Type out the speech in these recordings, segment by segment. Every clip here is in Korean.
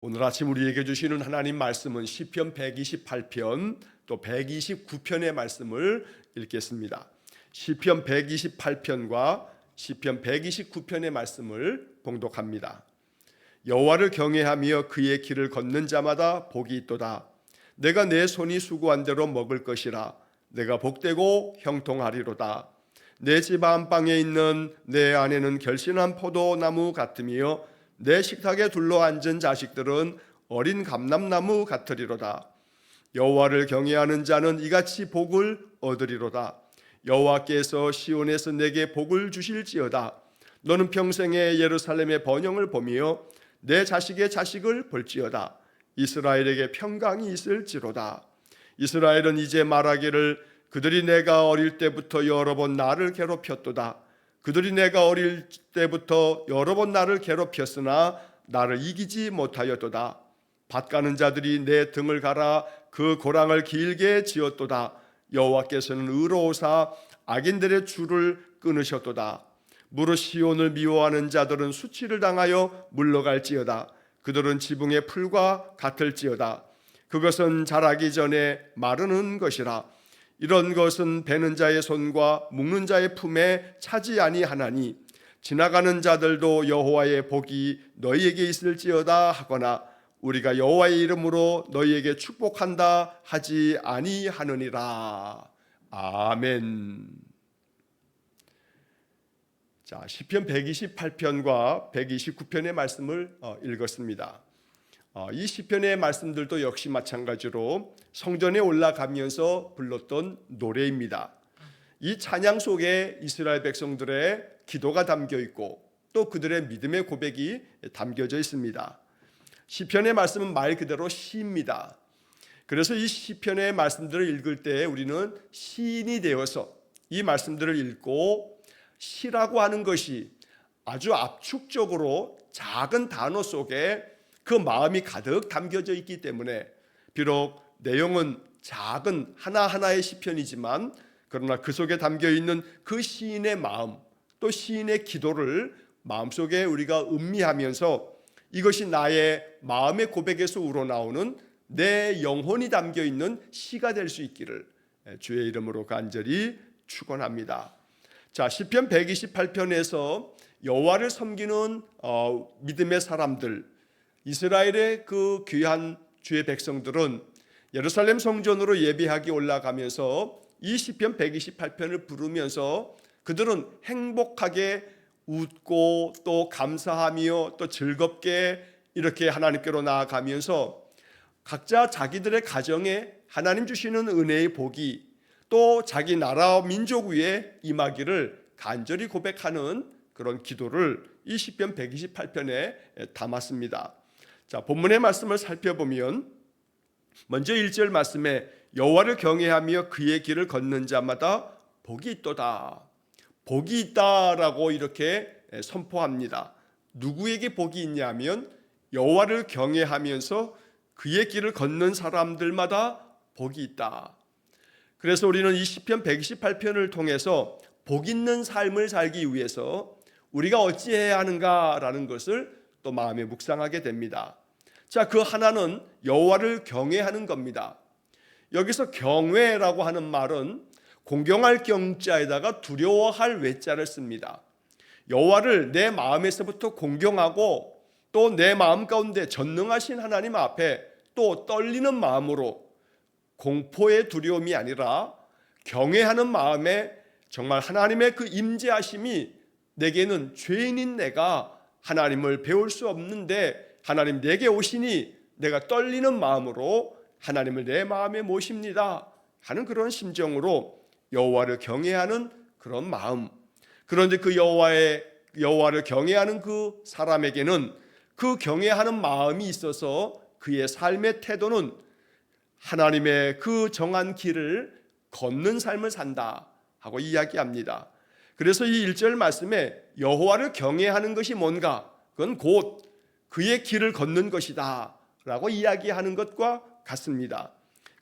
오늘 아침 우리에게 주시는 하나님 말씀은 시편 128편 또 129편의 말씀을 읽겠습니다. 시편 128편과 시편 129편의 말씀을 봉독합니다. 여호와를 경외하며 그의 길을 걷는 자마다 복이 있도다. 내가 내 손이 수고한 대로 먹을 것이라. 내가 복되고 형통하리로다. 내 집 안방에 있는 내 아내는 결신한 포도나무 같으며 내 식탁에 둘러앉은 자식들은 어린 감람나무 같으리로다. 여호와를 경외하는 자는 이같이 복을 얻으리로다. 여호와께서 시온에서 내게 복을 주실지어다. 너는 평생에 예루살렘의 번영을 보며 내 자식의 자식을 볼지어다. 이스라엘에게 평강이 있을지로다. 이스라엘은 이제 말하기를 그들이 내가 어릴 때부터 여러 번 나를 괴롭혔도다. 그들이 내가 어릴 때부터 여러 번 나를 괴롭혔으나 나를 이기지 못하였도다. 밭 가는 자들이 내 등을 갈아 그 고랑을 길게 지었도다. 여호와께서는 의로우사 악인들의 줄을 끊으셨도다. 무릇 시온을 미워하는 자들은 수치를 당하여 물러갈지어다. 그들은 지붕의 풀과 같을지어다. 그것은 자라기 전에 마르는 것이라. 이런 것은 베는 자의 손과 묶는 자의 품에 차지 아니하나니 지나가는 자들도 여호와의 복이 너희에게 있을지어다 하거나 우리가 여호와의 이름으로 너희에게 축복한다 하지 아니하느니라. 아멘. 자, 시편 128편과 129편의 말씀을 읽었습니다. 이 시편의 말씀들도 역시 마찬가지로 성전에 올라가면서 불렀던 노래입니다. 이 찬양 속에 이스라엘 백성들의 기도가 담겨 있고 또 그들의 믿음의 고백이 담겨져 있습니다. 시편의 말씀은 말 그대로 시입니다. 그래서 이 시편의 말씀들을 읽을 때 우리는 시인이 되어서 이 말씀들을 읽고 시라고 하는 것이 아주 압축적으로 작은 단어 속에 그 마음이 가득 담겨져 있기 때문에 비록 내용은 작은 하나하나의 시편이지만 그러나 그 속에 담겨 있는 그 시인의 마음 또 시인의 기도를 마음속에 우리가 음미하면서 이것이 나의 마음의 고백에서 우러나오는 내 영혼이 담겨 있는 시가 될 수 있기를 주의 이름으로 간절히 축원합니다. 자, 시편 128편에서 여호와를 섬기는 믿음의 사람들, 이스라엘의 그 귀한 주의 백성들은 예루살렘 성전으로 예배하기 올라가면서 이 시편 128편을 부르면서 그들은 행복하게 웃고 또 감사하며 또 즐겁게 이렇게 하나님께로 나아가면서 각자 자기들의 가정에 하나님 주시는 은혜의 복이 또 자기 나라와 민족 위에 임하기를 간절히 고백하는 그런 기도를 이 시편 128편에 담았습니다. 자, 본문의 말씀을 살펴보면 먼저 1절 말씀에 여호와를 경외하며 그의 길을 걷는 자마다 복이 있도다. 복이 있다라고 이렇게 선포합니다. 누구에게 복이 있냐면 여호와를 경외하면서 그의 길을 걷는 사람들마다 복이 있다. 그래서 우리는 이 시편 128편을 통해서 복 있는 삶을 살기 위해서 우리가 어찌해야 하는가라는 것을 또 마음에 묵상하게 됩니다. 자, 그 하나는 여호와를 경외하는 겁니다. 여기서 경외라고 하는 말은 공경할 경자에다가 두려워할 외자를 씁니다. 여호와를 내 마음에서부터 공경하고 또 내 마음 가운데 전능하신 하나님 앞에 또 떨리는 마음으로 공포의 두려움이 아니라 경외하는 마음에 정말 하나님의 그 임재하심이 내게는 죄인인 내가 하나님을 배울 수 없는데 하나님 내게 오시니 내가 떨리는 마음으로 하나님을 내 마음에 모십니다 하는 그런 심정으로 여호와를 경외하는 그런 마음. 그런데 그 여호와를 경외하는 그 사람에게는 그 경외하는 마음이 있어서 그의 삶의 태도는 하나님의 그 정한 길을 걷는 삶을 산다 하고 이야기합니다. 그래서 이 1절 말씀에 여호와를 경외하는 것이 뭔가? 그건 곧 그의 길을 걷는 것이다 라고 이야기하는 것과 같습니다.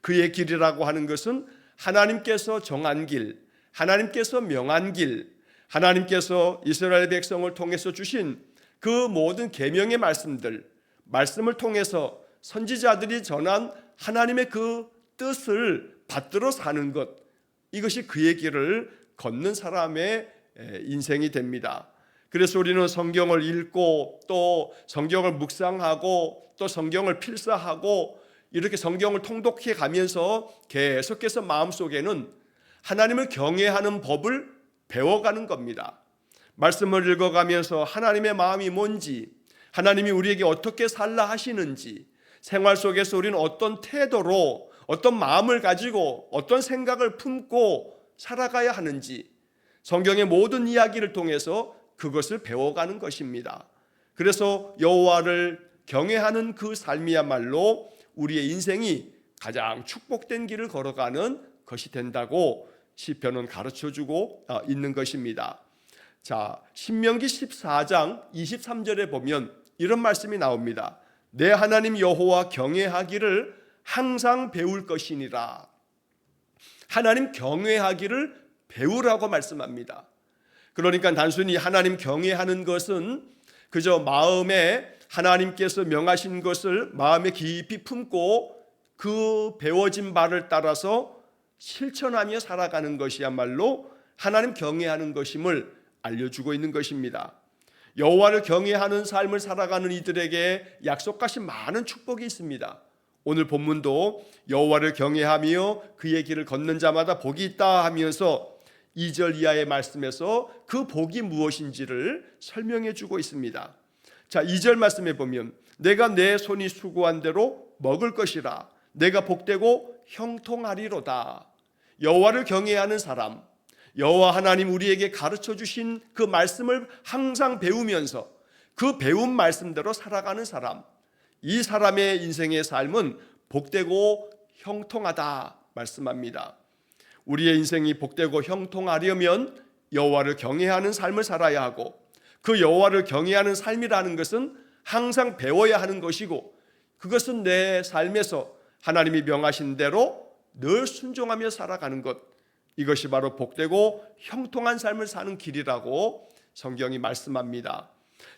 그의 길이라고 하는 것은 하나님께서 정한 길, 하나님께서 명한 길, 하나님께서 이스라엘 백성을 통해서 주신 그 모든 계명의 말씀들, 말씀을 통해서 선지자들이 전한 하나님의 그 뜻을 받들어 사는 것, 이것이 그의 길을 걷는 사람의 인생이 됩니다. 그래서 우리는 성경을 읽고 또 성경을 묵상하고 또 성경을 필사하고 이렇게 성경을 통독해 가면서 계속해서 마음속에는 하나님을 경외하는 법을 배워가는 겁니다. 말씀을 읽어가면서 하나님의 마음이 뭔지, 하나님이 우리에게 어떻게 살라 하시는지, 생활 속에서 우리는 어떤 태도로 어떤 마음을 가지고 어떤 생각을 품고 살아가야 하는지 성경의 모든 이야기를 통해서 그것을 배워가는 것입니다. 그래서 여호와를 경외하는 그 삶이야말로 우리의 인생이 가장 축복된 길을 걸어가는 것이 된다고 시편은 가르쳐주고 있는 것입니다. 자, 신명기 14장 23절에 보면 이런 말씀이 나옵니다. 내 하나님 여호와 경외하기를 항상 배울 것이니라. 하나님 경외하기를 배우라고 말씀합니다. 그러니까 단순히 하나님 경외하는 것은 그저 마음에 하나님께서 명하신 것을 마음에 깊이 품고 그 배워진 바를 따라서 실천하며 살아가는 것이야말로 하나님 경외하는 것임을 알려주고 있는 것입니다. 여호와를 경외하는 삶을 살아가는 이들에게 약속하신 많은 축복이 있습니다. 오늘 본문도 여호와를 경외하며 그의 길을 걷는 자마다 복이 있다 하면서 2절 이하의 말씀에서 그 복이 무엇인지를 설명해 주고 있습니다. 자, 2절 말씀에 보면 내가 내 손이 수고한 대로 먹을 것이라. 내가 복되고 형통하리로다. 여호와를 경외하는 사람, 여호와 하나님 우리에게 가르쳐 주신 그 말씀을 항상 배우면서 그 배운 말씀대로 살아가는 사람, 이 사람의 인생의 삶은 복되고 형통하다 말씀합니다. 우리의 인생이 복되고 형통하려면 여호와를 경외하는 삶을 살아야 하고, 그 여호와를 경외하는 삶이라는 것은 항상 배워야 하는 것이고, 그것은 내 삶에서 하나님이 명하신 대로 늘 순종하며 살아가는 것, 이것이 바로 복되고 형통한 삶을 사는 길이라고 성경이 말씀합니다.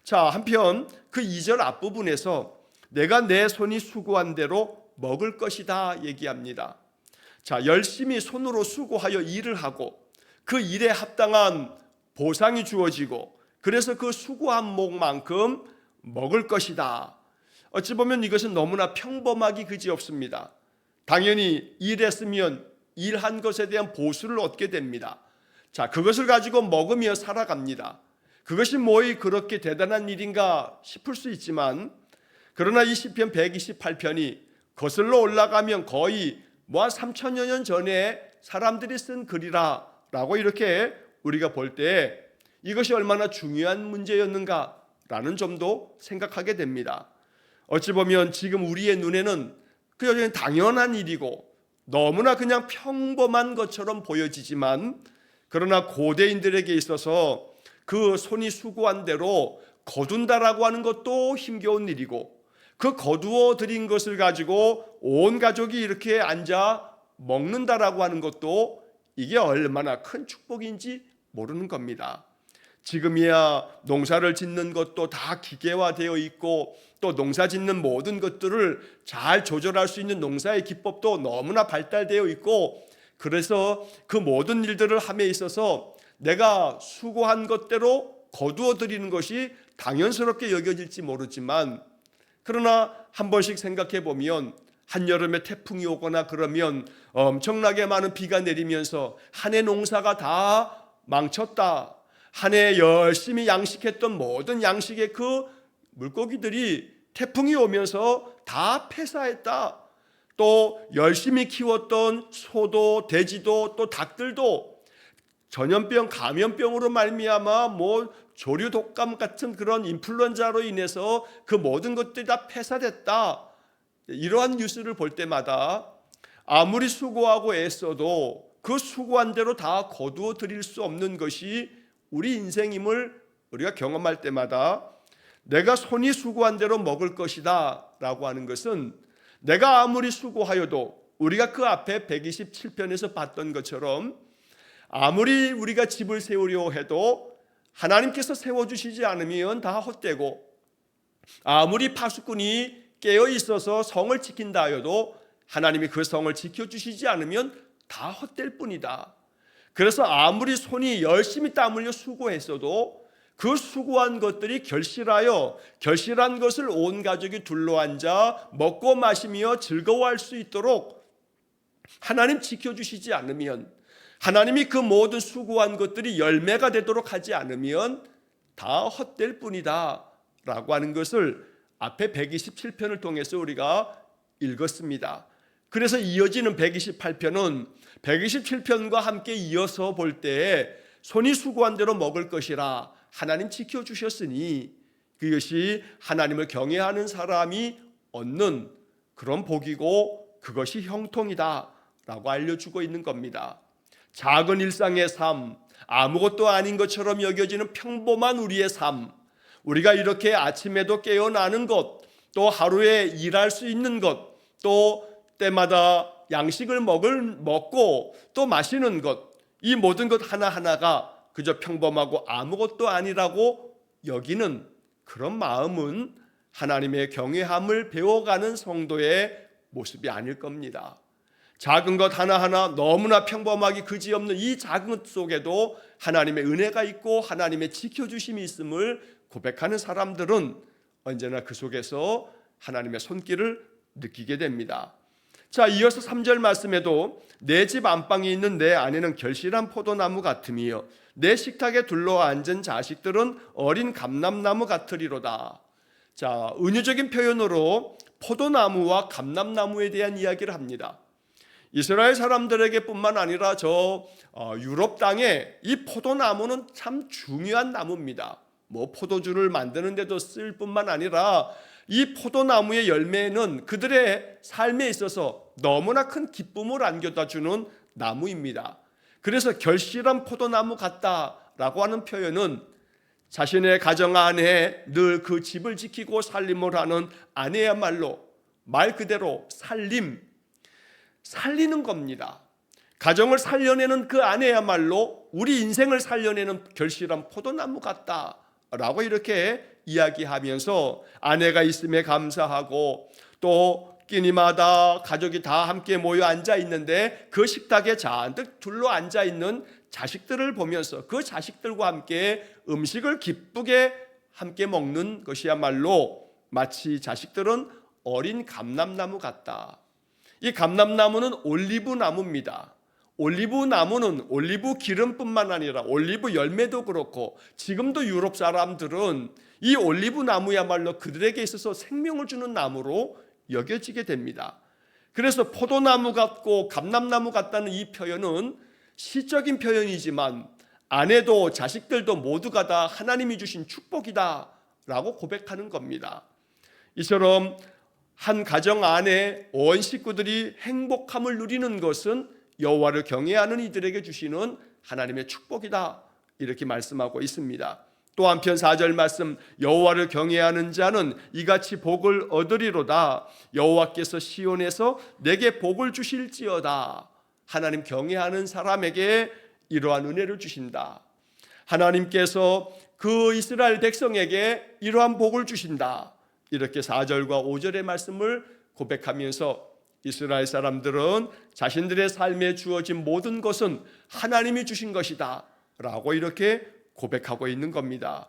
자, 한편 그 2절 앞부분에서 내가 내 손이 수고한 대로 먹을 것이다 얘기합니다. 자, 열심히 손으로 수고하여 일을 하고 그 일에 합당한 보상이 주어지고 그래서 그 수고한 목만큼 먹을 것이다. 어찌 보면 이것은 너무나 평범하기 그지없습니다. 당연히 일했으면 일한 것에 대한 보수를 얻게 됩니다. 자, 그것을 가지고 먹으며 살아갑니다. 그것이 뭐이 그렇게 대단한 일인가 싶을 수 있지만, 그러나 이 시편 128편이 거슬러 올라가면 거의 한 3,000여 년 전에 사람들이 쓴 글이라 라고 이렇게 우리가 볼 때 이것이 얼마나 중요한 문제였는가라는 점도 생각하게 됩니다. 어찌 보면 지금 우리의 눈에는 그냥 당연한 일이고 너무나 그냥 평범한 것처럼 보여지지만, 그러나 고대인들에게 있어서 그 손이 수고한 대로 거둔다라고 하는 것도 힘겨운 일이고, 그 거두어 들인 것을 가지고 온 가족이 이렇게 앉아 먹는다라고 하는 것도 이게 얼마나 큰 축복인지 모르는 겁니다. 지금이야 농사를 짓는 것도 다 기계화되어 있고 또 농사 짓는 모든 것들을 잘 조절할 수 있는 농사의 기법도 너무나 발달되어 있고, 그래서 그 모든 일들을 함에 있어서 내가 수고한 것대로 거두어 드리는 것이 당연스럽게 여겨질지 모르지만, 그러나 한 번씩 생각해 보면 한여름에 태풍이 오거나 그러면 엄청나게 많은 비가 내리면서 한 해 농사가 다 망쳤다, 한 해 열심히 양식했던 모든 양식의 그 물고기들이 태풍이 오면서 다 폐사했다. 또 열심히 키웠던 소도 돼지도 또 닭들도 전염병 감염병으로 말미암아 조류 독감 같은 그런 인플루엔자로 인해서 그 모든 것들이 다 폐사됐다. 이러한 뉴스를 볼 때마다 아무리 수고하고 애써도 그 수고한 대로 다 거두어 드릴 수 없는 것이 우리 인생임을 우리가 경험할 때마다 내가 손이 수고한 대로 먹을 것이다 라고 하는 것은, 내가 아무리 수고하여도 우리가 그 앞에 127편에서 봤던 것처럼 아무리 우리가 집을 세우려 해도 하나님께서 세워주시지 않으면 다 헛되고, 아무리 파수꾼이 깨어 있어서 성을 지킨다 하여도 하나님이 그 성을 지켜주시지 않으면 다 헛될 뿐이다. 그래서 아무리 손이 열심히 땀 흘려 수고했어도 그 수고한 것들이 결실한 것을 온 가족이 둘러앉아 먹고 마시며 즐거워할 수 있도록 하나님 지켜주시지 않으면, 하나님이 그 모든 수고한 것들이 열매가 되도록 하지 않으면 다 헛될 뿐이다 라고 하는 것을 앞에 127편을 통해서 우리가 읽었습니다. 그래서 이어지는 128편은 127편과 함께 이어서 볼 때에 손이 수고한 대로 먹을 것이라 하나님 지켜주셨으니 그것이 하나님을 경외하는 사람이 얻는 그런 복이고 그것이 형통이다 라고 알려주고 있는 겁니다. 작은 일상의 삶, 아무것도 아닌 것처럼 여겨지는 평범한 우리의 삶, 우리가 이렇게 아침에도 깨어나는 것, 또 하루에 일할 수 있는 것, 또 때마다 양식을 먹고 또 마시는 것, 이 모든 것 하나하나가 그저 평범하고 아무것도 아니라고 여기는 그런 마음은 하나님의 경외함을 배워가는 성도의 모습이 아닐 겁니다. 작은 것 하나하나 너무나 평범하기 그지없는 이 작은 것 속에도 하나님의 은혜가 있고 하나님의 지켜주심이 있음을 고백하는 사람들은 언제나 그 속에서 하나님의 손길을 느끼게 됩니다. 자, 이어서 3절 말씀에도 내 집 안방에 있는 내 아내는 결실한 포도나무 같으며 내 식탁에 둘러앉은 자식들은 어린 감람나무 같으리로다. 자, 은유적인 표현으로 포도나무와 감람나무에 대한 이야기를 합니다. 이스라엘 사람들에게 뿐만 아니라 유럽 땅에 이 포도나무는 참 중요한 나무입니다. 포도주를 만드는 데도 쓸 뿐만 아니라 이 포도나무의 열매는 그들의 삶에 있어서 너무나 큰 기쁨을 안겨다 주는 나무입니다. 그래서 결실한 포도나무 같다라고 하는 표현은 자신의 가정 안에 늘 그 집을 지키고 살림을 하는 아내야말로 말 그대로 살리는 겁니다. 가정을 살려내는 그 아내야말로 우리 인생을 살려내는 결실한 포도나무 같다라고 이렇게 이야기하면서 아내가 있음에 감사하고 또 끼니마다 가족이 다 함께 모여 앉아 있는데 그 식탁에 잔뜩 둘러 앉아 있는 자식들을 보면서 그 자식들과 함께 음식을 기쁘게 함께 먹는 것이야말로 마치 자식들은 어린 감람나무 같다. 이 감람나무는 올리브 나무입니다. 올리브 나무는 올리브 기름뿐만 아니라 올리브 열매도 그렇고 지금도 유럽 사람들은 이 올리브 나무야말로 그들에게 있어서 생명을 주는 나무로 여겨지게 됩니다. 그래서 포도나무 같고 감람나무 같다는 이 표현은 시적인 표현이지만 아내도 자식들도 모두가 다 하나님이 주신 축복이다 라고 고백하는 겁니다. 이처럼 한 가정 안에 온 식구들이 행복함을 누리는 것은 여호와를 경외하는 이들에게 주시는 하나님의 축복이다 이렇게 말씀하고 있습니다. 또 한편 4절 말씀 여호와를 경외하는 자는 이같이 복을 얻으리로다. 여호와께서 시온에서 내게 복을 주실지어다. 하나님 경외하는 사람에게 이러한 은혜를 주신다. 하나님께서 그 이스라엘 백성에게 이러한 복을 주신다. 이렇게 4절과 5절의 말씀을 고백하면서 이스라엘 사람들은 자신들의 삶에 주어진 모든 것은 하나님이 주신 것이다 라고 이렇게 고백하고 있는 겁니다.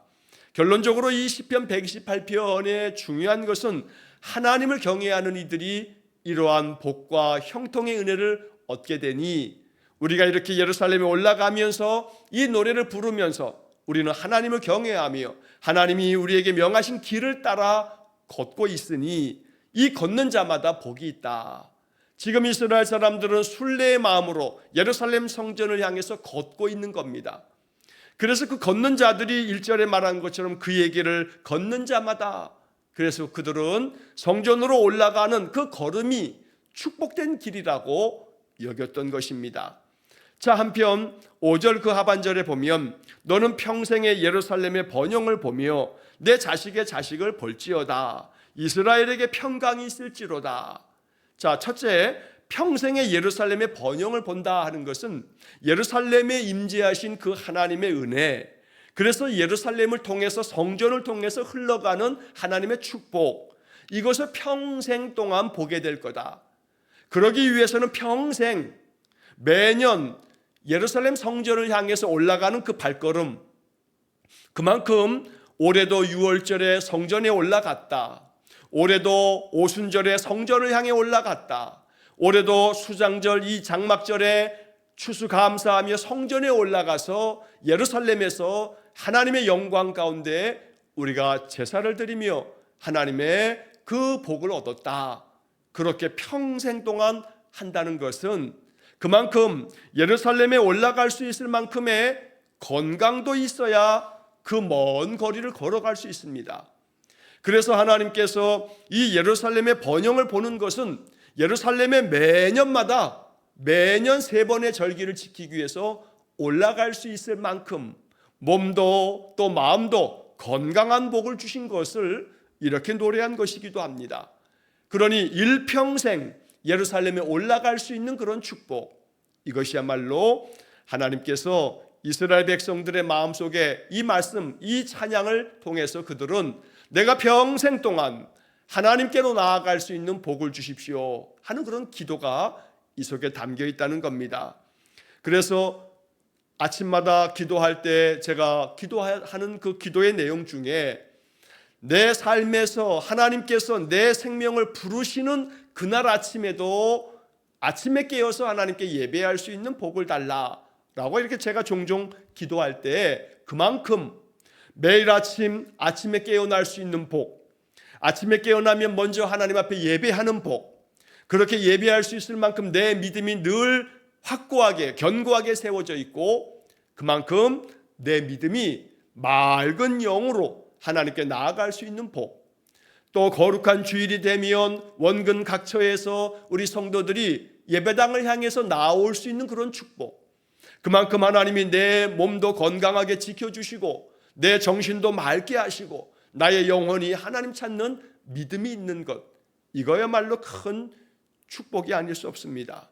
결론적으로 이 시편 128편의 중요한 것은 하나님을 경외하는 이들이 이러한 복과 형통의 은혜를 얻게 되니 우리가 이렇게 예루살렘에 올라가면서 이 노래를 부르면서 우리는 하나님을 경외하며 하나님이 우리에게 명하신 길을 따라 걷고 있으니 이 걷는 자마다 복이 있다. 지금 이스라엘 사람들은 순례의 마음으로 예루살렘 성전을 향해서 걷고 있는 겁니다. 그래서 그 걷는 자들이 1절에 말한 것처럼 그 얘기를 걷는 자마다, 그래서 그들은 성전으로 올라가는 그 걸음이 축복된 길이라고 여겼던 것입니다. 자, 한편 5절 그 하반절에 보면 너는 평생의 예루살렘의 번영을 보며 내 자식의 자식을 볼지어다. 이스라엘에게 평강이 있을지로다. 자, 첫째, 평생의 예루살렘의 번영을 본다 하는 것은 예루살렘에 임재하신 그 하나님의 은혜, 그래서 예루살렘을 통해서 성전을 통해서 흘러가는 하나님의 축복, 이것을 평생 동안 보게 될 거다. 그러기 위해서는 평생 매년 예루살렘 성전을 향해서 올라가는 그 발걸음, 그만큼 올해도 6월절에 성전에 올라갔다, 올해도 오순절에 성전을 향해 올라갔다, 올해도 수장절 이 장막절에 추수감사하며 성전에 올라가서 예루살렘에서 하나님의 영광 가운데 우리가 제사를 드리며 하나님의 그 복을 얻었다. 그렇게 평생 동안 한다는 것은 그만큼 예루살렘에 올라갈 수 있을 만큼의 건강도 있어야 그 먼 거리를 걸어갈 수 있습니다. 그래서 하나님께서 이 예루살렘의 번영을 보는 것은 예루살렘에 매년마다 매년 3번의 절기를 지키기 위해서 올라갈 수 있을 만큼 몸도 또 마음도 건강한 복을 주신 것을 이렇게 노래한 것이기도 합니다. 그러니 일평생 예루살렘에 올라갈 수 있는 그런 축복, 이것이야말로 하나님께서 이스라엘 백성들의 마음속에 이 말씀, 이 찬양을 통해서 그들은 내가 평생 동안 하나님께로 나아갈 수 있는 복을 주십시오 하는 그런 기도가 이 속에 담겨 있다는 겁니다. 그래서 아침마다 기도할 때 제가 기도하는 그 기도의 내용 중에 내 삶에서 하나님께서 내 생명을 부르시는 그날 아침에도 아침에 깨어서 하나님께 예배할 수 있는 복을 달라라고 이렇게 제가 종종 기도할 때 그만큼 매일 아침에 깨어날 수 있는 복, 아침에 깨어나면 먼저 하나님 앞에 예배하는 복, 그렇게 예배할 수 있을 만큼 내 믿음이 늘 확고하게 견고하게 세워져 있고 그만큼 내 믿음이 맑은 영으로 하나님께 나아갈 수 있는 복, 또 거룩한 주일이 되면 원근 각처에서 우리 성도들이 예배당을 향해서 나올 수 있는 그런 축복, 그만큼 하나님이 내 몸도 건강하게 지켜주시고 내 정신도 맑게 하시고 나의 영혼이 하나님 찾는 믿음이 있는 것, 이거야말로 큰 축복이 아닐 수 없습니다.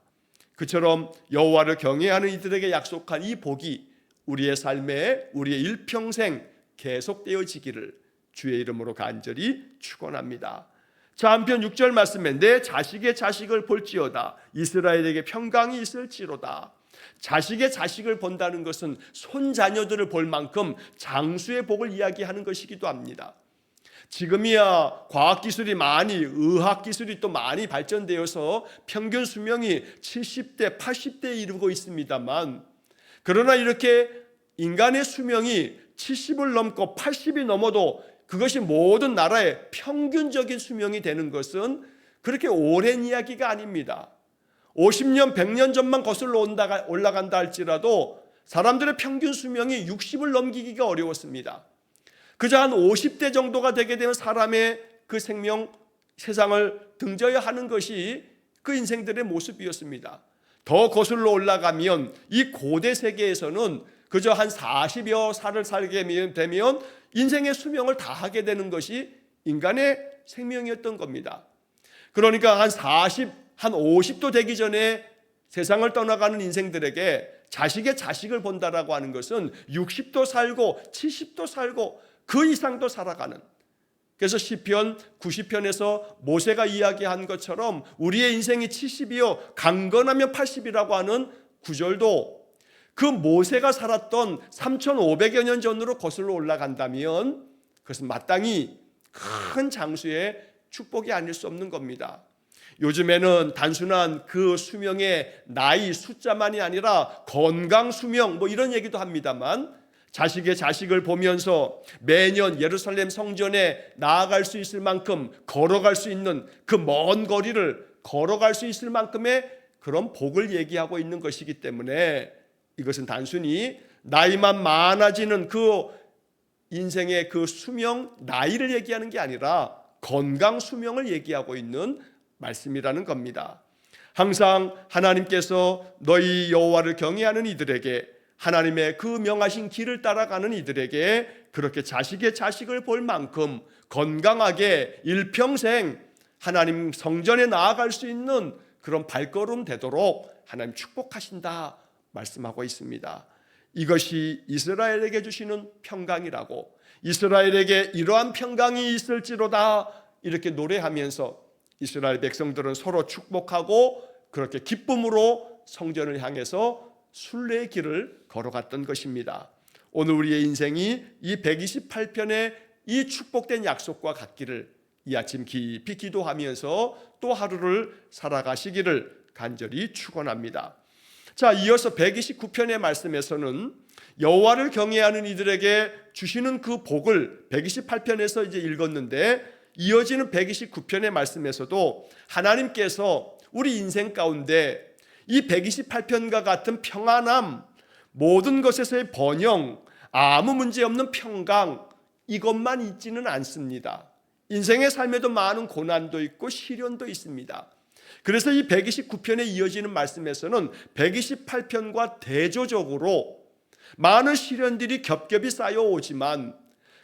그처럼 여호와를 경외하는 이들에게 약속한 이 복이 우리의 삶에 우리의 일평생 계속되어지기를 주의 이름으로 간절히 축원합니다. 자, 한편 6절 말씀에 내 자식의 자식을 볼지어다 이스라엘에게 평강이 있을지로다. 자식의 자식을 본다는 것은 손자녀들을 볼 만큼 장수의 복을 이야기하는 것이기도 합니다. 지금이야 과학기술이 의학기술이 또 많이 발전되어서 평균 수명이 70대, 80대에 이르고 있습니다만, 그러나 이렇게 인간의 수명이 70을 넘고 80이 넘어도 그것이 모든 나라의 평균적인 수명이 되는 것은 그렇게 오랜 이야기가 아닙니다. 50년, 100년 전만 거슬러 올라간다 할지라도 사람들의 평균 수명이 60을 넘기기가 어려웠습니다. 그저 한 50대 정도가 되게 되면 사람의 그 세상을 등져야 하는 것이 그 인생들의 모습이었습니다. 더 거슬러 올라가면 이 고대 세계에서는 그저 한 40여 살을 살게 되면 인생의 수명을 다하게 되는 것이 인간의 생명이었던 겁니다. 그러니까 한 50도 되기 전에 세상을 떠나가는 인생들에게 자식의 자식을 본다라고 하는 것은 60도 살고 70도 살고 그 이상도 살아가는, 그래서 시편 90편에서 모세가 이야기한 것처럼 우리의 인생이 70이요 강건하면 80이라고 하는 구절도 그 모세가 살았던 3500여 년 전으로 거슬러 올라간다면 그것은 마땅히 큰 장수의 축복이 아닐 수 없는 겁니다. 요즘에는 단순한 그 수명의 나이 숫자만이 아니라 건강 수명 이런 얘기도 합니다만, 자식의 자식을 보면서 매년 예루살렘 성전에 나아갈 수 있을 만큼 걸어갈 수 있는 그 먼 거리를 걸어갈 수 있을 만큼의 그런 복을 얘기하고 있는 것이기 때문에 이것은 단순히 나이만 많아지는 그 인생의 그 수명, 나이를 얘기하는 게 아니라 건강 수명을 얘기하고 있는 말씀이라는 겁니다. 항상 하나님께서 너희 여호와를 경외하는 이들에게, 하나님의 그 명하신 길을 따라가는 이들에게 그렇게 자식의 자식을 볼 만큼 건강하게 일평생 하나님 성전에 나아갈 수 있는 그런 발걸음 되도록 하나님 축복하신다 말씀하고 있습니다. 이것이 이스라엘에게 주시는 평강이라고, 이스라엘에게 이러한 평강이 있을지로다 이렇게 노래하면서 이스라엘 백성들은 서로 축복하고 그렇게 기쁨으로 성전을 향해서 순례의 길을 걸어갔던 것입니다. 오늘 우리의 인생이 이 128편의 이 축복된 약속과 같기를 이 아침 깊이 기도하면서 또 하루를 살아가시기를 간절히 축원합니다. 자, 이어서 129편의 말씀에서는 여호와를 경외하는 이들에게 주시는 그 복을 128편에서 이제 읽었는데, 이어지는 129편의 말씀에서도 하나님께서 우리 인생 가운데 이 128편과 같은 평안함, 모든 것에서의 번영, 아무 문제 없는 평강, 이것만 있지는 않습니다. 인생의 삶에도 많은 고난도 있고 시련도 있습니다. 그래서 이 129편에 이어지는 말씀에서는 128편과 대조적으로 많은 시련들이 겹겹이 쌓여오지만,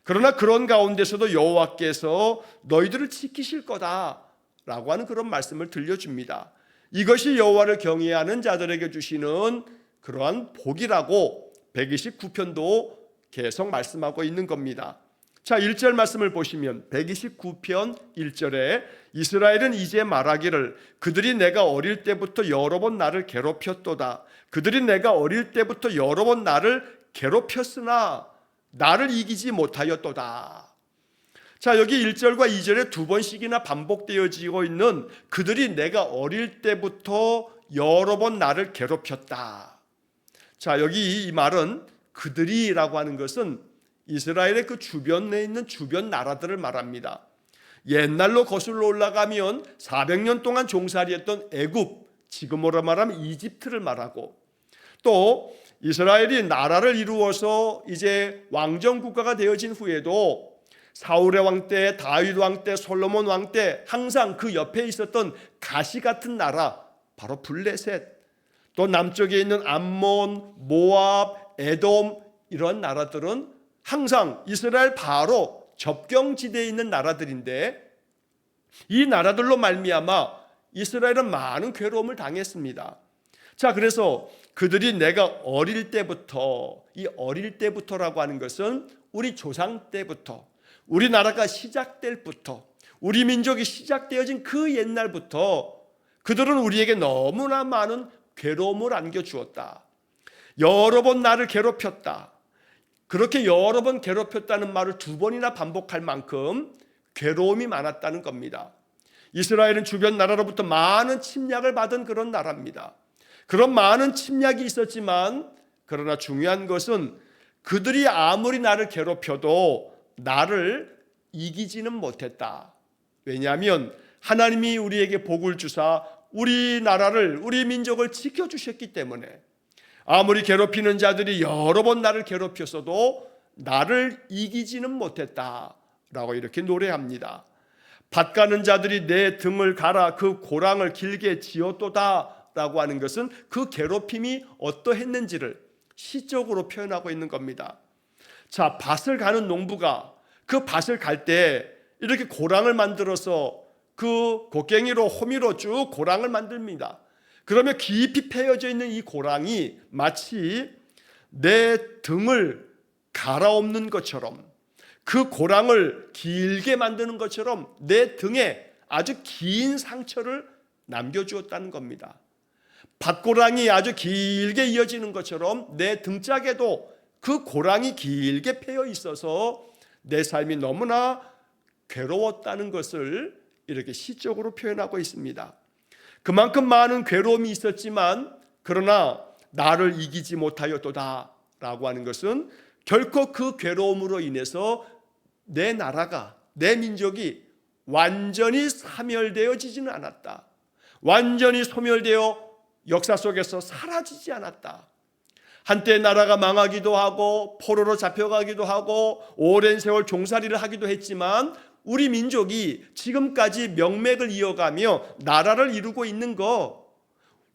그러나 그런 가운데서도 여호와께서 너희들을 지키실 거다라고 하는 그런 말씀을 들려줍니다. 이것이 여호와를 경외하는 자들에게 주시는 그러한 복이라고 129편도 계속 말씀하고 있는 겁니다. 자, 1절 말씀을 보시면 129편 1절에 이스라엘은 이제 말하기를 그들이 내가 어릴 때부터 여러 번 나를 괴롭혔도다. 그들이 내가 어릴 때부터 여러 번 나를 괴롭혔으나 나를 이기지 못하였도다. 자, 여기 1절과 2절에 두 번씩이나 반복되어지고 있는 그들이 내가 어릴 때부터 여러 번 나를 괴롭혔다. 자, 여기 이 말은 그들이라고 하는 것은 이스라엘의 그 주변에 있는 주변 나라들을 말합니다. 옛날로 거슬러 올라가면 400년 동안 종살이했던 애굽, 지금으로 말하면 이집트를 말하고, 또 이스라엘이 나라를 이루어서 이제 왕정 국가가 되어진 후에도 사울의 왕 때, 다윗 왕 때, 솔로몬 왕 때 항상 그 옆에 있었던 가시 같은 나라, 바로 블레셋, 또 남쪽에 있는 암몬, 모압, 에돔, 이런 나라들은 항상 이스라엘 바로 접경지대에 있는 나라들인데, 이 나라들로 말미암아 이스라엘은 많은 괴로움을 당했습니다. 자, 그래서 그들이 내가 어릴 때부터, 이 어릴 때부터라고 하는 것은 우리 조상 때부터, 우리나라가 시작될 부터, 우리 민족이 시작되어진 그 옛날부터 그들은 우리에게 너무나 많은 괴로움을 안겨주었다. 여러 번 나를 괴롭혔다. 그렇게 여러 번 괴롭혔다는 말을 두 번이나 반복할 만큼 괴로움이 많았다는 겁니다. 이스라엘은 주변 나라로부터 많은 침략을 받은 그런 나라입니다. 그런 많은 침략이 있었지만, 그러나 중요한 것은 그들이 아무리 나를 괴롭혀도 나를 이기지는 못했다. 왜냐하면 하나님이 우리에게 복을 주사 우리나라를, 우리 민족을 지켜주셨기 때문에, 아무리 괴롭히는 자들이 여러 번 나를 괴롭혔어도 나를 이기지는 못했다라고 이렇게 노래합니다. 밭 가는 자들이 내 등을 갈아 그 고랑을 길게 지었도다라고 하는 것은 그 괴롭힘이 어떠했는지를 시적으로 표현하고 있는 겁니다. 자, 밭을 가는 농부가 그 밭을 갈 때 이렇게 고랑을 만들어서 그 곡괭이로 호미로 쭉 고랑을 만듭니다. 그러면 깊이 패여져 있는 이 고랑이 마치 내 등을 갈아엎는 것처럼, 그 고랑을 길게 만드는 것처럼 내 등에 아주 긴 상처를 남겨주었다는 겁니다. 밭고랑이 아주 길게 이어지는 것처럼 내 등짝에도 그 고랑이 길게 패여 있어서 내 삶이 너무나 괴로웠다는 것을 이렇게 시적으로 표현하고 있습니다. 그만큼 많은 괴로움이 있었지만, 그러나 나를 이기지 못하였도다 라고 하는 것은 결코 그 괴로움으로 인해서 내 나라가, 내 민족이 완전히 사멸되어지지는 않았다. 완전히 소멸되어 역사 속에서 사라지지 않았다. 한때 나라가 망하기도 하고 포로로 잡혀가기도 하고 오랜 세월 종살이를 하기도 했지만, 우리 민족이 지금까지 명맥을 이어가며 나라를 이루고 있는 거,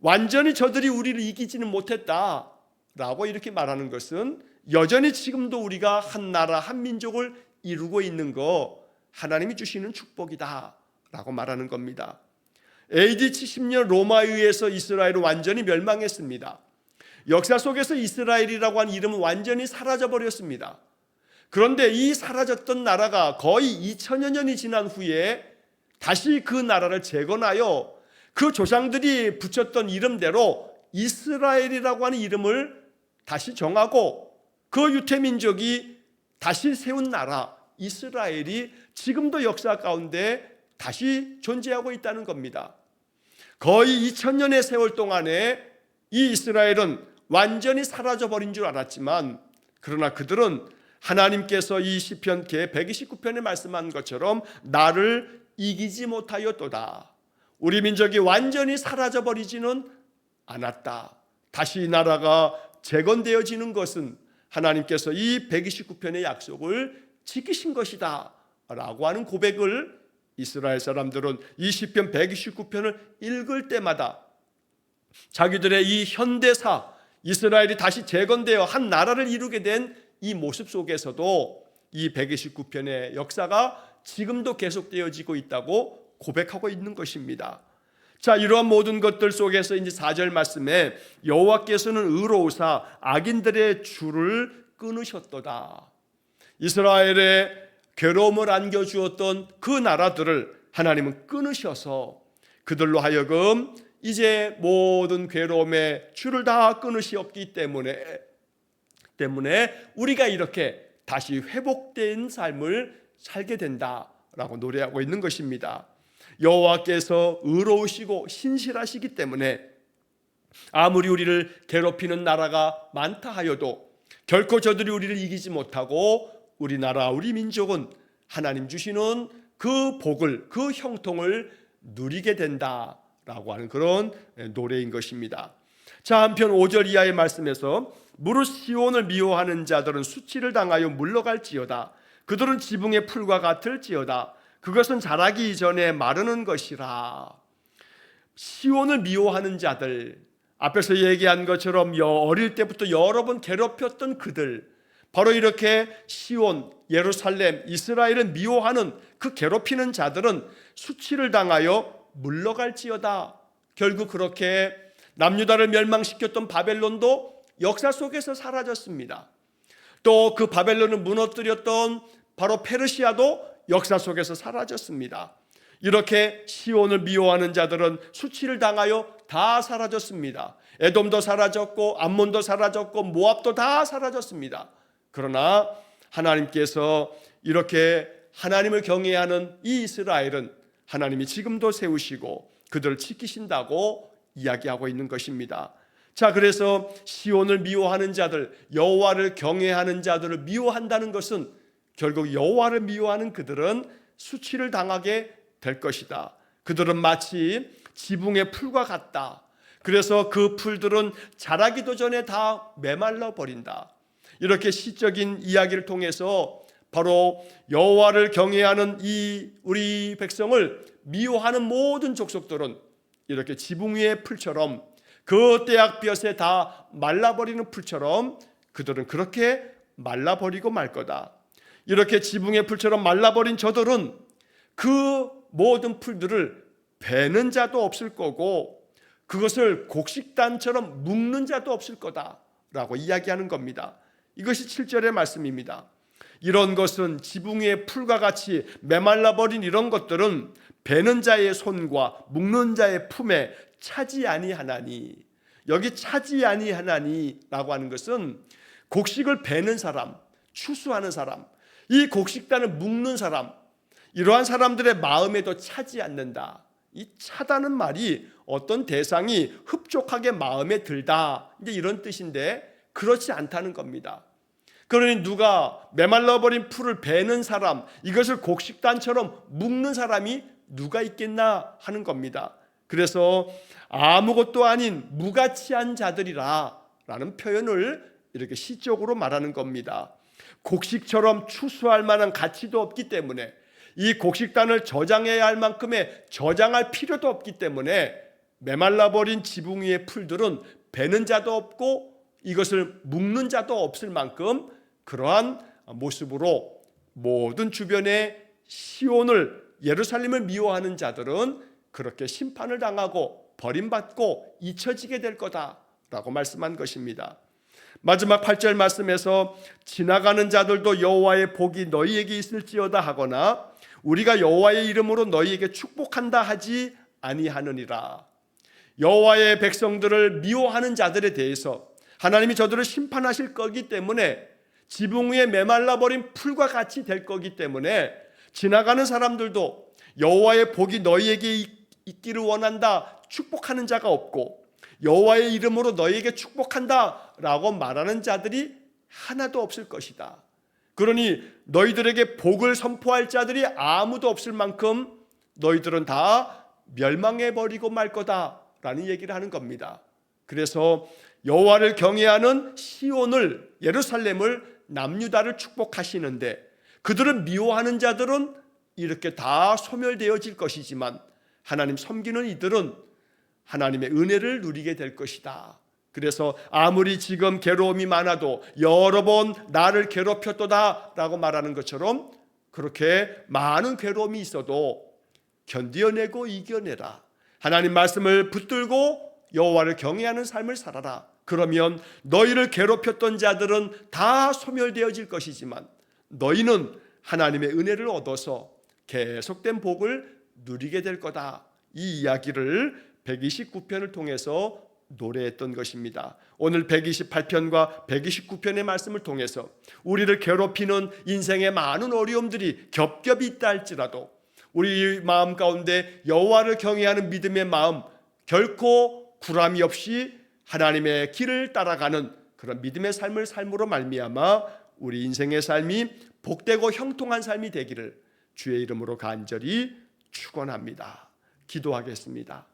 완전히 저들이 우리를 이기지는 못했다라고 이렇게 말하는 것은 여전히 지금도 우리가 한 나라 한 민족을 이루고 있는 거 하나님이 주시는 축복이다라고 말하는 겁니다. AD 70년 로마에 의해서 이스라엘은 완전히 멸망했습니다. 역사 속에서 이스라엘이라고 하는 이름은 완전히 사라져 버렸습니다. 그런데 이 사라졌던 나라가 거의 2000여 년이 지난 후에 다시 그 나라를 재건하여 그 조상들이 붙였던 이름대로 이스라엘이라고 하는 이름을 다시 정하고 그 유태민족이 다시 세운 나라 이스라엘이 지금도 역사 가운데 다시 존재하고 있다는 겁니다. 거의 2000년의 세월 동안에 이 이스라엘은 완전히 사라져버린 줄 알았지만, 그러나 그들은 하나님께서 이 시편 개 129편에 말씀한 것처럼 나를 이기지 못하였도다. 우리 민족이 완전히 사라져버리지는 않았다. 다시 이 나라가 재건되어지는 것은 하나님께서 이 129편의 약속을 지키신 것이다 라고 하는 고백을 이스라엘 사람들은 이 시편 129편을 읽을 때마다 자기들의 이 현대사, 이스라엘이 다시 재건되어 한 나라를 이루게 된 이 모습 속에서도 이 129편의 역사가 지금도 계속되어지고 있다고 고백하고 있는 것입니다. 자, 이러한 모든 것들 속에서 이제 4절 말씀에 여호와께서는 의로우사 악인들의 줄을 끊으셨도다. 이스라엘의 괴로움을 안겨주었던 그 나라들을 하나님은 끊으셔서 그들로 하여금 이제 모든 괴로움의 줄을 다 끊으시었기 때문에 우리가 이렇게 다시 회복된 삶을 살게 된다라고 노래하고 있는 것입니다. 여호와께서 의로우시고 신실하시기 때문에 아무리 우리를 괴롭히는 나라가 많다 하여도 결코 저들이 우리를 이기지 못하고 우리나라, 우리 민족은 하나님 주시는 그 복을, 그 형통을 누리게 된다라고 하는 그런 노래인 것입니다. 자, 한편 5절 이하의 말씀에서 무릇 시온을 미워하는 자들은 수치를 당하여 물러갈지어다. 그들은 지붕의 풀과 같을지어다. 그것은 자라기 전에 마르는 것이라. 시온을 미워하는 자들, 앞에서 얘기한 것처럼 어릴 때부터 여러 번 괴롭혔던 그들, 바로 이렇게 시온, 예루살렘, 이스라엘을 미워하는 그 괴롭히는 자들은 수치를 당하여 물러갈지어다. 결국 그렇게 남유다를 멸망시켰던 바벨론도 역사 속에서 사라졌습니다. 또 그 바벨론을 무너뜨렸던 바로 페르시아도 역사 속에서 사라졌습니다. 이렇게 시온을 미워하는 자들은 수치를 당하여 다 사라졌습니다. 에돔도 사라졌고 암몬도 사라졌고 모압도 다 사라졌습니다. 그러나 하나님께서 이렇게 하나님을 경외하는 이 이스라엘은 하나님이 지금도 세우시고 그들을 지키신다고 이야기하고 있는 것입니다. 자, 그래서 시온을 미워하는 자들, 여호와를 경외하는 자들을 미워한다는 것은 결국 여호와를 미워하는 그들은 수치를 당하게 될 것이다. 그들은 마치 지붕의 풀과 같다. 그래서 그 풀들은 자라기도 전에 다 메말라 버린다. 이렇게 시적인 이야기를 통해서 바로 여호와를 경외하는 이 우리 백성을 미워하는 모든 족속들은 이렇게 지붕 위의 풀처럼, 그 떼약볕에 다 말라버리는 풀처럼 그들은 그렇게 말라버리고 말 거다. 이렇게 지붕의 풀처럼 말라버린 저들은 그 모든 풀들을 베는 자도 없을 거고 그것을 곡식단처럼 묶는 자도 없을 거다라고 이야기하는 겁니다. 이것이 7절의 말씀입니다. 이런 것은 지붕 위의 풀과 같이 메말라버린 이런 것들은 베는 자의 손과 묶는 자의 품에 차지 아니하나니. 여기 차지 아니하나니라고 하는 것은 곡식을 베는 사람, 추수하는 사람, 이 곡식단을 묶는 사람, 이러한 사람들의 마음에도 차지 않는다. 이 차다는 말이 어떤 대상이 흡족하게 마음에 들다, 이제 이런 뜻인데 그렇지 않다는 겁니다. 그러니 누가 메말라버린 풀을 베는 사람, 이것을 곡식단처럼 묶는 사람이 누가 있겠나 하는 겁니다. 그래서 아무것도 아닌 무가치한 자들이라 라는 표현을 이렇게 시적으로 말하는 겁니다. 곡식처럼 추수할 만한 가치도 없기 때문에, 이 곡식단을 저장해야 할 만큼의 저장할 필요도 없기 때문에 메말라버린 지붕 위의 풀들은 베는 자도 없고 이것을 묶는 자도 없을 만큼 그러한 모습으로 모든 주변의 시온을, 예루살렘을 미워하는 자들은 그렇게 심판을 당하고 버림받고 잊혀지게 될 거다 라고 말씀한 것입니다. 마지막 8절 말씀에서 지나가는 자들도 여호와의 복이 너희에게 있을지어다 하거나 우리가 여호와의 이름으로 너희에게 축복한다 하지 아니하느니라. 여호와의 백성들을 미워하는 자들에 대해서 하나님이 저들을 심판하실 거기 때문에 지붕 위에 메말라 버린 풀과 같이 될 거기 때문에 지나가는 사람들도 여호와의 복이 너희에게 있기를 원한다, 축복하는 자가 없고 여호와의 이름으로 너희에게 축복한다 라고 말하는 자들이 하나도 없을 것이다. 그러니 너희들에게 복을 선포할 자들이 아무도 없을 만큼 너희들은 다 멸망해버리고 말 거다 라는 얘기를 하는 겁니다. 그래서 여호와를 경외하는 시온을, 예루살렘을, 남유다를 축복하시는데 그들을 미워하는 자들은 이렇게 다 소멸되어질 것이지만 하나님 섬기는 이들은 하나님의 은혜를 누리게 될 것이다. 그래서 아무리 지금 괴로움이 많아도 여러 번 나를 괴롭혔도다 라고 말하는 것처럼 그렇게 많은 괴로움이 있어도 견디어내고 이겨내라. 하나님 말씀을 붙들고 여호와를 경외하는 삶을 살아라. 그러면 너희를 괴롭혔던 자들은 다 소멸되어질 것이지만 너희는 하나님의 은혜를 얻어서 계속된 복을 누리게 될 거다. 이 이야기를 129편을 통해서 노래했던 것입니다. 오늘 128편과 129편의 말씀을 통해서 우리를 괴롭히는 인생의 많은 어려움들이 겹겹이 있다 할지라도 우리 마음 가운데 여호와를 경외하는 믿음의 마음, 결코 구람이 없이 하나님의 길을 따라가는 그런 믿음의 삶을 삶으로 말미암아 우리 인생의 삶이 복되고 형통한 삶이 되기를 주의 이름으로 간절히 축원합니다. 기도하겠습니다.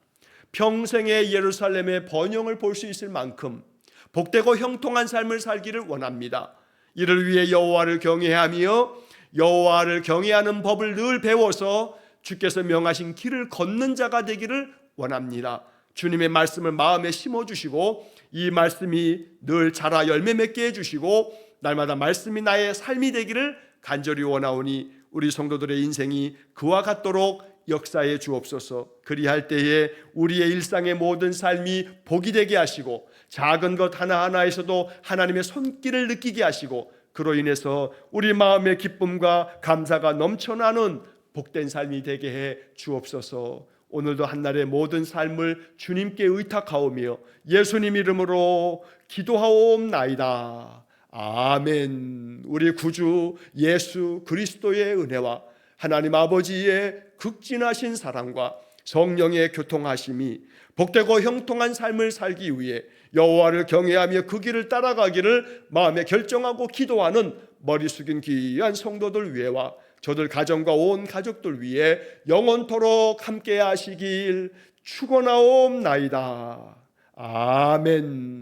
평생의 예루살렘의 번영을 볼 수 있을 만큼 복되고 형통한 삶을 살기를 원합니다. 이를 위해 여호와를 경외하며 여호와를 경외하는 법을 늘 배워서 주께서 명하신 길을 걷는 자가 되기를 원합니다. 주님의 말씀을 마음에 심어주시고 이 말씀이 늘 자라 열매 맺게 해주시고 날마다 말씀이 나의 삶이 되기를 간절히 원하오니 우리 성도들의 인생이 그와 같도록 역사해 주옵소서. 그리할 때에 우리의 일상의 모든 삶이 복이 되게 하시고 작은 것 하나하나에서도 하나님의 손길을 느끼게 하시고 그로 인해서 우리 마음의 기쁨과 감사가 넘쳐나는 복된 삶이 되게 해 주옵소서. 오늘도 한날의 모든 삶을 주님께 의탁하오며 예수님 이름으로 기도하옵나이다. 아멘. 우리 구주 예수 그리스도의 은혜와 하나님 아버지의 극진하신 사랑과 성령의 교통하심이 복되고 형통한 삶을 살기 위해 여호와를 경외하며 그 길을 따라가기를 마음에 결정하고 기도하는 머리 숙인 귀한 성도들 위해와 저들 가정과 온 가족들 위해 영원토록 함께 하시길 축원하옵나이다. 아멘.